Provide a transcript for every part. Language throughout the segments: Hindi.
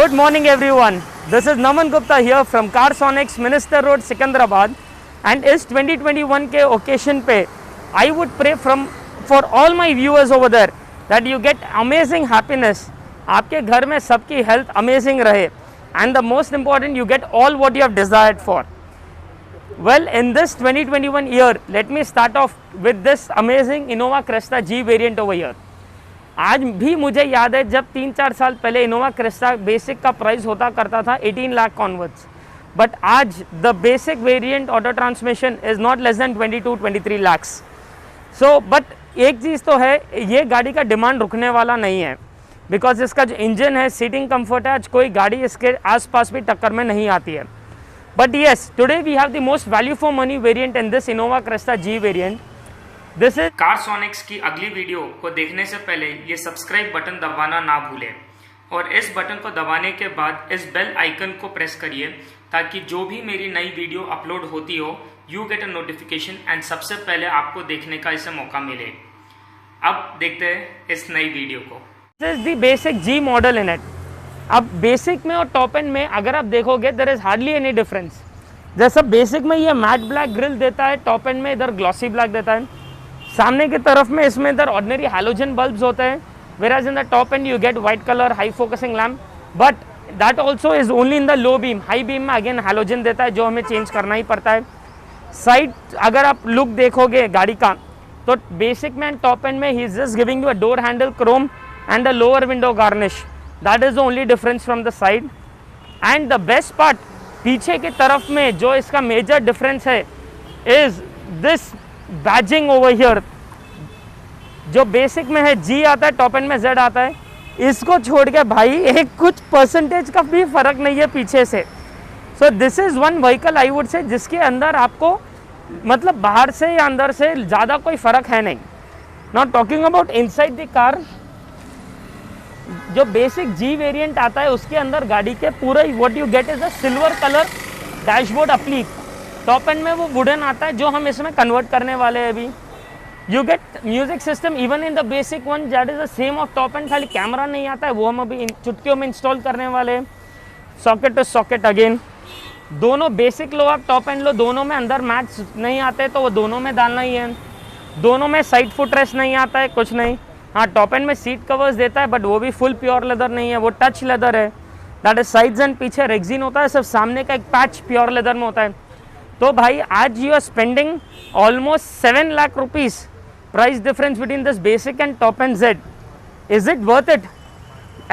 Good morning everyone. This is Naman Gupta here from Carsonics, Minister Road, Secunderabad. And इस 2021 के occasion पे I would pray for all my viewers over there that you get amazing happiness. आपके घर में सबकी health amazing रहे. And the most important, you get all what you have desired for. Well, in this 2021 year, let me start off with this amazing Innova Cresta G variant over here. आज भी मुझे याद है जब 3-4 साल पहले इनोवा क्रेस्टा बेसिक का प्राइस होता करता था 18 लाख कॉन्वर्ट्स, बट आज the basic variant auto transmission is not less than 22-23 lakhs. So but एक चीज़ तो है, ये गाड़ी का डिमांड रुकने वाला नहीं है, बिकॉज इसका जो इंजन है, सीटिंग कंफर्ट है, आज कोई गाड़ी इसके आसपास भी टक्कर में नहीं आती है. But yes, today we have the most value for money variant in this Innova Crysta G variant. This is Carsonics की अगली वीडियो को देखने से पहले ये सब्सक्राइब बटन दबाना ना भूलें और इस बटन को दबाने के बाद इस बेल आइकन को प्रेस करिए ताकि जो भी मेरी नई वीडियो अपलोड होती हो you get a notification and सबसे पहले आपको देखने का इसे मौका मिले. अब देखते हैं इस नई वीडियो को. This is the basic G model in it. अब बेसिक में और टॉप एंड में अगर आप देखोगे there is hardly any difference. जैसा बेसिक में ये मैट ब्लैक ग्रिल देता है, टॉप एंड में इधर ग्लॉसी ब्लैक देता है. सामने की तरफ में इसमें इधर ऑर्डिनरी हैलोजन बल्ब्स होते हैं, whereas in the top end you get white color high focusing lamp, but that also is only in the low beam. high beam में again हैलोजन देता है जो हमें चेंज करना ही पड़ता है. साइड अगर आप लुक देखोगे गाड़ी का तो बेसिक में एंड टॉप एंड में he is just giving you a door handle Chrome and a lower window garnish. That is the only difference from the side. And the best part, पीछे की तरफ में जो इसका मेजर डिफरेंस है is this badging over here. जो बेसिक में है जी आता है, टॉप एंड में जेड आता है. इसको छोड़ के भाई एक कुछ परसेंटेज का भी फर्क नहीं है पीछे से. सो this is one vehicle I would say जिसके अंदर आपको मतलब बाहर से या अंदर से ज़्यादा कोई फर्क है नहीं. Not talking about inside the car, जो बेसिक जी वेरिएंट आता है उसके अंदर गाड़ी के पूरा what you get is a silver colour dashboard applique. Top end में वो वुडन आता है जो हम इसमें कन्वर्ट करने वाले हैं अभी. You get music system even in the basic one that is the same of top and, खाली कैमरा नहीं आता है, वो हम अभी चुटकियों में इंस्टॉल करने वाले हैं. सॉकेट टू सॉकेट अगेन, दोनों बेसिक लो आप टॉप एंड लो, दोनों में अंदर मैच नहीं आते तो वो दोनों में डालना ही है. दोनों में साइड फुट रेस्ट नहीं आता है, कुछ नहीं. हाँ, टॉप एंड में सीट कवर्स देता है बट वो भी फुल प्योर लेदर नहीं है, वो टच लेदर है. दैट इज साइड्स एंड पीछे रेक्सिन होता है, सिर्फ सामने का एक पैच प्योर लेदर में होता है. तो भाई आज you are spending almost 7 lakh rupees price difference between this basic and top and Z. Is it worth it?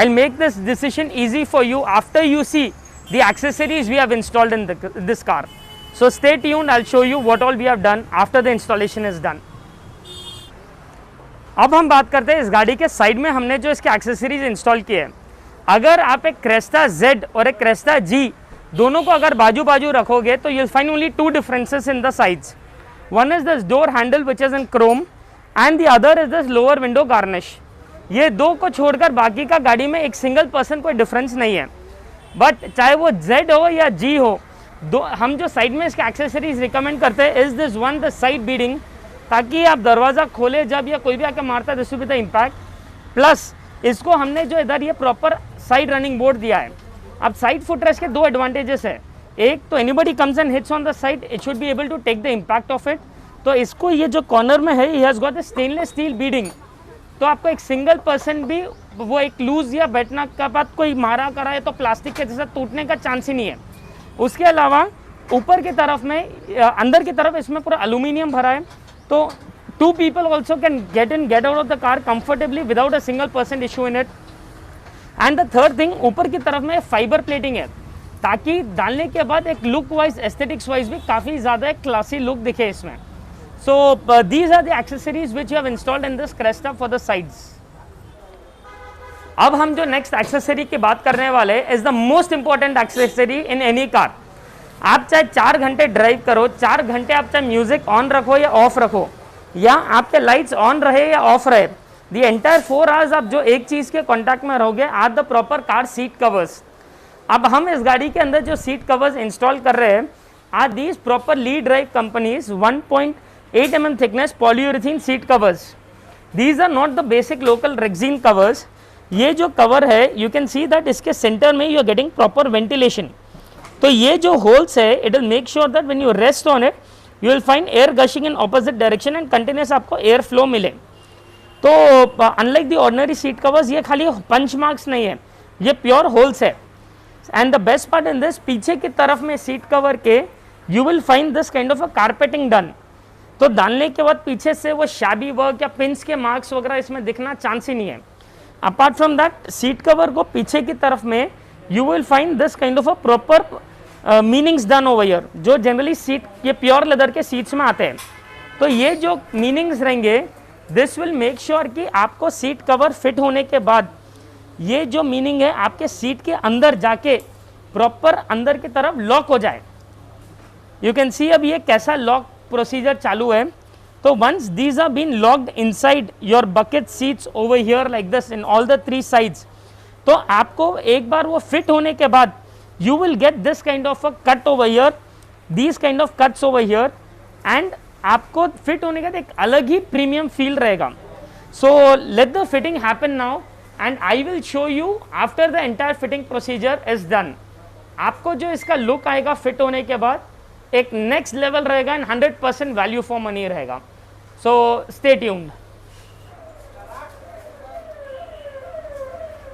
I'll make this decision easy for you after you see the accessories we have installed in this car. So stay tuned, I'll show you what all we have done after the installation is done. अब हम बात करते हैं इस गाड़ी के साइड में हमने जो इसके एक्सेसरीज इंस्टॉल किए हैं. अगर आप एक क्रेस्टा Z और एक क्रेस्टा G दोनों को अगर बाजू बाजू रखोगे तो you'll find only 2 differences in the sides. One is this door handle which is in chrome and the other is this lower window garnish. ये दो को छोड़कर बाकी का गाड़ी में एक सिंगल पर्सन कोई डिफरेंस नहीं है. बट चाहे वो Z हो या G हो, दो हम जो साइड में इसके एक्सेसरीज रिकमेंड करते हैं is this one, the side beading, ताकि आप दरवाज़ा खोले जब या कोई भी आके मारता है this will be the impact. Plus इसको हमने जो इधर ये प्रॉपर साइड रनिंग बोर्ड दिया है. अब साइड फुटरेस्ट के 2 एडवांटेजेस है. एक तो anybody comes and hits on the side, it should be able to take the impact of it. तो इसको ये जो कॉर्नर में है, he has got the stainless steel beading, तो आपको एक सिंगल पर्सन भी वो एक लूज या बैठना का बाद कोई मारा करा है तो प्लास्टिक के जैसा टूटने का चांस ही नहीं है. उसके अलावा ऊपर की तरफ में अंदर की तरफ इसमें पूरा एल्यूमिनियम भरा है, तो 2 people also can get in get out of the car comfortably without a single person issue in it. And the third thing, ऊपर की तरफ में फाइबर प्लेटिंग है ताकि डालने के बाद एक लुक वाइज एस्थेटिक्स वाइज भी काफ़ी ज़्यादा एक क्लासी लुक दिखे इसमें. So these are the accessories which you have installed in this Cresta for the sides. अब हम जो नेक्स्ट एक्सेसरी की बात करने वाले is the most important accessory in any car. आप चाहे 4 घंटे ड्राइव करो, 4 घंटे आप चाहे म्यूजिक ऑन रखो या ऑफ रखो, या आपके लाइट्स ऑन रहे या ऑफ रहे, द एंटायर 4 आवर्स आप जो एक चीज़ के कॉन्टैक्ट में रहोगे are the proper car seat covers. अब हम इस गाड़ी के अंदर जो सीट कवर्स इंस्टॉल कर रहे हैं are these properly drive companies 1.8 mm thickness polyurethane seat covers. These are not the basic local Rexine covers. ये जो कवर है यू कैन सी दैट इसके सेंटर में you are getting proper ventilation. तो ये जो होल्स है it will make sure that when you rest on it you will find air gushing in opposite direction and continuous आपको एयर फ्लो मिले। तो unlike the ordinary seat covers ये खाली पंच मार्क्स नहीं है, ये प्योर होल्स है। And the best part in this, पीछे की तरफ में सीट कवर के you will find this kind of a carpeting done. तो डालने के बाद पीछे से वो शैबी वर्क या पिंस के मार्क्स वगैरह इसमें दिखना चांस ही नहीं है। Apart from that seat cover को पीछे की तरफ में you will find this kind of a proper meanings done over here, जो जनरली सीट ये प्योर लेदर के सीट्स में आते हैं। तो ये जो मीनिंग्स रहेंगे दिस विल मेक श्योर कि आपको सीट कवर फिट होने के बाद ये जो मीनिंग है आपके सीट के अंदर जाके प्रॉपर अंदर की तरफ लॉक हो जाए। यू कैन सी अब ये कैसा लॉक प्रोसीजर चालू है। तो once these are been locked inside your bucket seats over here like this in all the 3 sides, तो आपको एक बार वो फिट होने के बाद you will get this kind of a cut over here, these kind of cuts over here, and आपको फिट होने का एक अलग ही प्रीमियम फील रहेगा। So let the fitting happen now and I will show you after the entire fitting procedure is done। आपको जो इसका लुक आएगा फिट होने के बाद एक नेक्स्ट लेवल रहेगा एंड 100% वैल्यू फॉर मनी रहेगा। So stay tuned।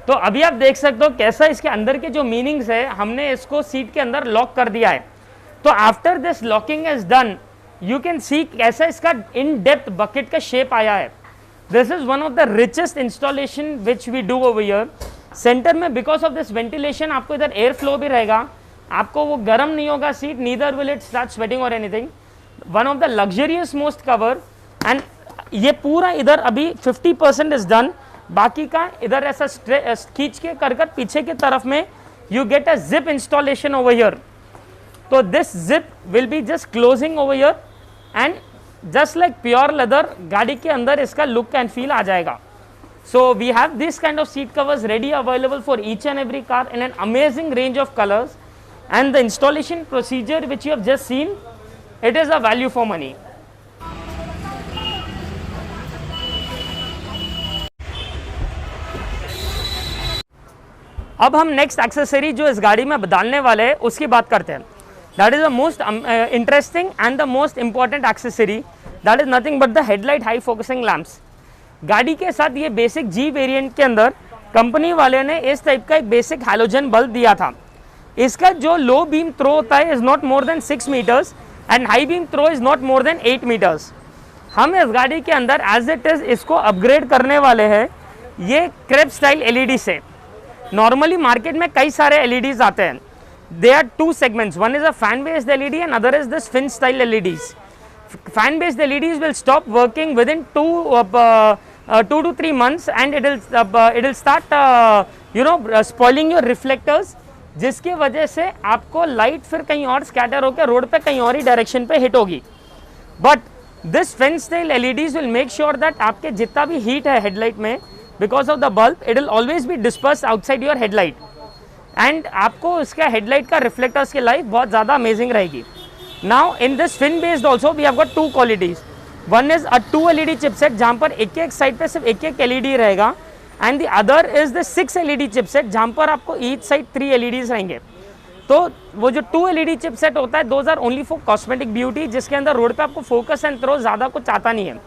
तो अभी आप देख सकते हो कैसा इसके अंदर के जो मीनिंग्स है हमने इसको सीट के अंदर लॉक कर दिया है। तो after this locking is done you can see कैसा इसका इन डेप्थ बकेट का शेप आया है। This is one of the richest installation which we do over here. Center में बिकॉज ऑफ दिस वेंटिलेशन आपको इधर एयर फ्लो भी रहेगा, आपको वो गर्म नहीं होगा seat, neither will it start sweating और anything. One of the luxurious most cover and ये पूरा इधर अभी 50% इज डन, बाकी का इधर ऐसा खींच के कर पीछे की तरफ में you get a zip installation over here. तो this zip will be just closing over here and just like pure leather गाड़ी के अंदर इसका लुक एंड फील आ जाएगा। So we have this kind of seat covers ready available for each and every car in an amazing range of colours and the installation procedure which you have just seen it is a value for money. अब हम नेक्स्ट एक्सेसरी जो इस गाड़ी में डालने वाले हैं उसकी बात करते हैं। That is the most interesting and the most important accessory, that is nothing but the headlight high focusing lamps. गाड़ी के साथ ये बेसिक जी वेरिएंट के अंदर कंपनी वाले ने इस टाइप का एक बेसिक हैलोजन बल्ब दिया था। इसका जो लो बीम थ्रो होता है is not more than 6 meters and high beam throw is not more than 8 meters. हम इस गाड़ी के अंदर एज इट इज इसको अपग्रेड करने वाले हैं ये क्रेप स्टाइल एलईडी से। नॉर्मली मार्केट में कई सारे एलईडीज आते हैं, they are 2 segments, one is a fan based LED and other is this fin style LEDs. Fan based LEDs will stop working within 2 to 3 months and it will start spoiling your reflectors, जिसकी वजह से आपको लाइट फिर कहीं और स्कैटर होकर रोड पे कहीं और ही डायरेक्शन पे हिट होगी। But this fin style LEDs will make sure that आपके जितना भी हीट है हेडलाइट में because of the bulb it will always be dispersed outside your headlight and आपको इसका हेडलाइट का रिफ्लेक्टर्स की लाइफ बहुत ज़्यादा अमेजिंग रहेगी। Now in this fin based also we have got 2 qualities, one is a 2 LED chipset जहाँ पर एक साइड पे सिर्फ एक LED रहेगा and the other is the 6 LED chipset जहाँ पर आपको each side 3 LEDs रहेंगे। तो वो जो 2 LED chipset होता है those are only for cosmetic beauty, जिसके अंदर रोड पे आपको फोकस एंड थ्रो ज़्यादा कुछ आता नहीं है,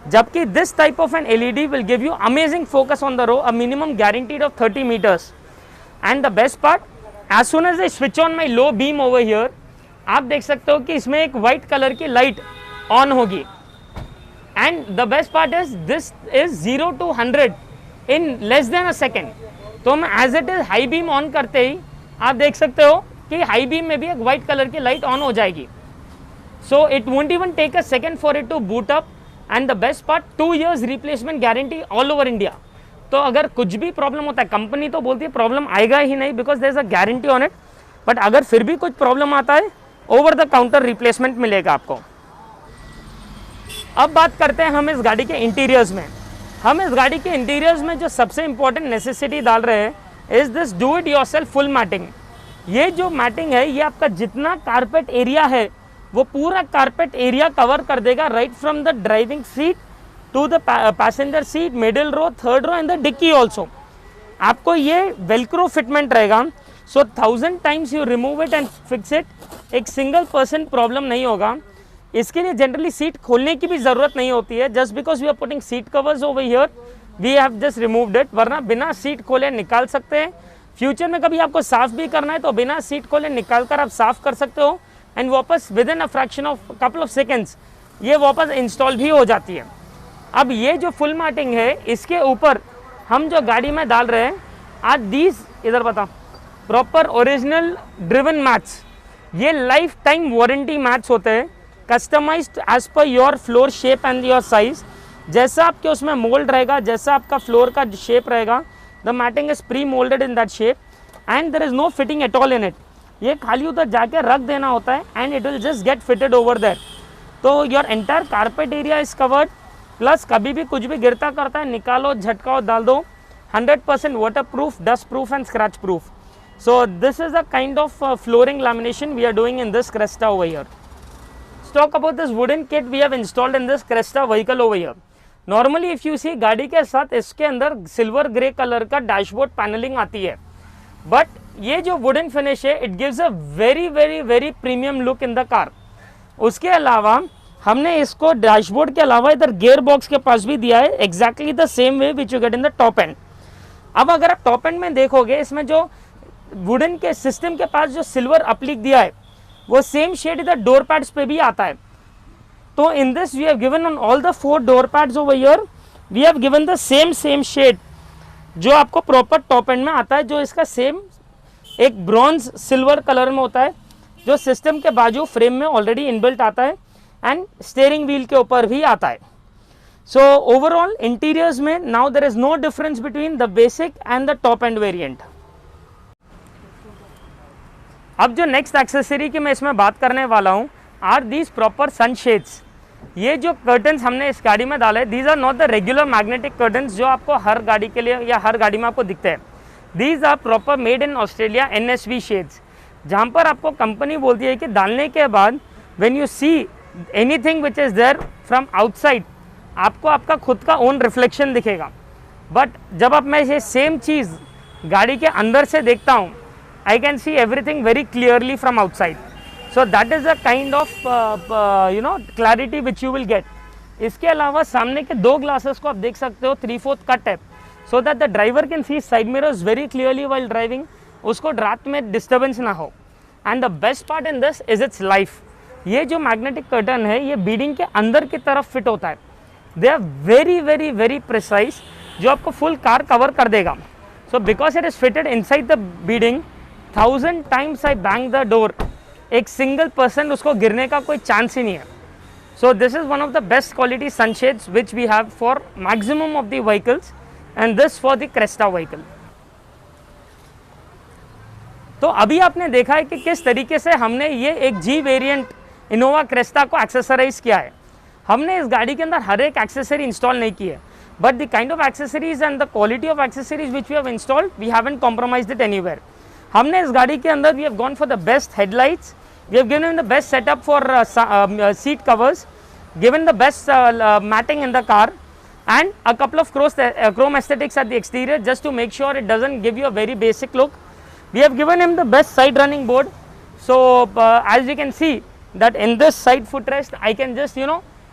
जबकि this type of an LED will give you amazing focus on the road, a minimum guaranteed of 30 meters. And the best part, as soon as I switch on my low beam over here, आप देख सकते हो कि इसमें एक वाइट कलर की लाइट ऑन होगी। And the best part is this is 0 to 100 in less than a second. तो हम as it is high beam on करते ही आप देख सकते हो कि हाई बीम में भी एक वाइट कलर की लाइट ऑन हो जाएगी। So it won't even take a second for it to boot up and the best part 2 years replacement guarantee all over India. तो अगर कुछ भी प्रॉब्लम होता है, कंपनी तो बोलती है प्रॉब्लम आएगा ही नहीं because there is a guarantee on it, but अगर फिर भी कुछ प्रॉब्लम आता है ओवर द काउंटर रिप्लेसमेंट मिलेगा आपको। अब बात करते हैं हम इस गाड़ी के इंटीरियर्स में। हम इस गाड़ी के इंटीरियर्स में जो सबसे इंपॉर्टेंट नेसेसिटी डाल रहे हैं is this do it yourself full matting. ये जो मैटिंग है ये आपका जितना कारपेट एरिया है वो पूरा कारपेट एरिया कवर कर देगा, right from the driving seat to the passenger seat, middle row, third row and the dicky also. आपको ये वेलक्रो फिटमेंट रहेगा, so 1000 times you remove it and fix it, एक सिंगल % प्रॉब्लम नहीं होगा। इसके लिए जनरली सीट खोलने की भी ज़रूरत नहीं होती है, just because we are putting seat covers over here we have just removed it, वरना बिना सीट खोले निकाल सकते हैं। फ्यूचर में कभी आपको साफ़ भी करना है तो बिना सीट खोले निकाल कर आप साफ़ कर सकते हो, एंड वापस with in a fraction of couple of seconds ये वापस इंस्टॉल भी हो जाती है। अब ये जो फुल मैटिंग है इसके ऊपर हम जो गाड़ी में डाल रहे हैं, आज दीज इधर बता प्रॉपर ओरिजिनल ड्रिवन मैट्स, ये लाइफ टाइम वारंटी मैट्स होते हैं, customized as per your floor shape and your size. जैसा आपके उसमें मोल्ड रहेगा, जैसा आपका फ्लोर का शेप रहेगा, the matting is pre moulded in that shape and there is no fitting at all in it. ये खाली उधर जाके रख देना होता है and it will just get fitted over there. तो your entire carpet area is covered, plus कभी भी कुछ भी गिरता करता है निकालो, झटकाओ, डाल दो, 100% water proof, dust proof and scratch proof. So this is the kind of flooring lamination we are doing in this Cresta over here. Let's talk about this wooden kit we have installed in this Cresta vehicle over here. Normally if you see गाड़ी के साथ इसके अंदर सिल्वर ग्रे कलर का डैशबोर्ड पैनलिंग आती है, बट ये जो वुडन फिनिश है it gives a very very very premium look in the car. उसके अलावा हमने इसको डैशबोर्ड के अलावा इधर गियर बॉक्स के पास भी दिया है, exactly the same way which you get in the top and. अब अगर आप टॉप एंड में देखोगे, इसमें जो वुडन के सिस्टम के पास जो सिल्वर अप्लिक दिया है वो सेम शेड इधर डोर पैड्स पे भी आता है। तो in this we have given on all the 4 door pads over here we have given the same shade जो आपको प्रॉपर टॉप एंड में आता है, जो इसका सेम एक ब्रॉन्ज सिल्वर कलर में होता है, जो सिस्टम के बाजू फ्रेम में ऑलरेडी इनबिल्ट आता है एंड स्टीयरिंग व्हील के ऊपर भी आता है। सो ओवरऑल इंटीरियर्स में now there is no difference between the basic and the top end variant. अब जो नेक्स्ट एक्सेसरी की मैं इसमें बात करने वाला हूँ आर दीज प्रॉपर सनशेड्स। ये जो कर्टन्स हमने इस गाड़ी में डाले, these are not the regular magnetic curtains जो आपको हर गाड़ी के लिए या हर गाड़ी में आपको दिखते हैं। These are proper made in Australia NSV shades, जहाँ पर आपको कंपनी बोलती है कि डालने के बाद when you see anything which is there from outside आपको आपका खुद का ओन रिफ्लेक्शन दिखेगा, बट जब अब मैं ये सेम चीज़ गाड़ी के अंदर से देखता हूँ I can see everything very clearly from outside. So that is the kind of clarity which you will get. इसके अलावा सामने के 2 ग्लासेस को आप देख सकते हो 3/4 कट है, so that the driver can see side mirrors very clearly while driving, उसको रात में डिस्टर्बेंस ना हो। And the best part in this is its life. ये जो मैग्नेटिक कर्टन है ये बीडिंग के अंदर की तरफ फिट होता है। They are very very very precise, जो आपको फुल कार कवर कर देगा। So because it is fitted inside the beading, 1000 times I bang the door, एक सिंगल पर्सन उसको गिरने का कोई चांस ही नहीं है। So this is one of the best quality sunshades which we have for maximum of the vehicles and this for the Crysta vehicle. तो अभी आपने देखा है कि किस तरीके से हमने ये एक G वेरिएंट इनोवा क्रेस्टा को एक्सेसराइज किया है। हमने इस गाड़ी के अंदर हर एक एक्सेसरी इंस्टॉल नहीं की है, but the kind of accessories and the quality of accessories which we have installed we haven't compromised it anywhere. हमने इस गाड़ी के अंदर we have gone for the best headlights, we have given the best setup for seat covers, given the best matting in the car and a couple of chrome aesthetics at the exterior just to make sure it doesn't give you a very basic look. We have given him the best side running board, so as you can see that in this side footrest I can just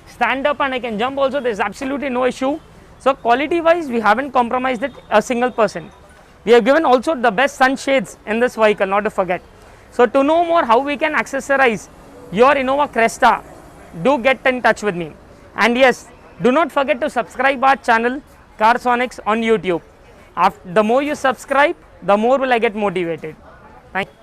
stand up and I can jump also, there is absolutely no issue. So quality wise we haven't compromised it a single percent. We have given also the best sunshades in this vehicle, not to forget. So to know more how we can accessorize your Innova Cresta, do get in touch with me. And yes, do not forget to subscribe our channel Carsonics on YouTube. The more you subscribe, the more will I get motivated. Thank you.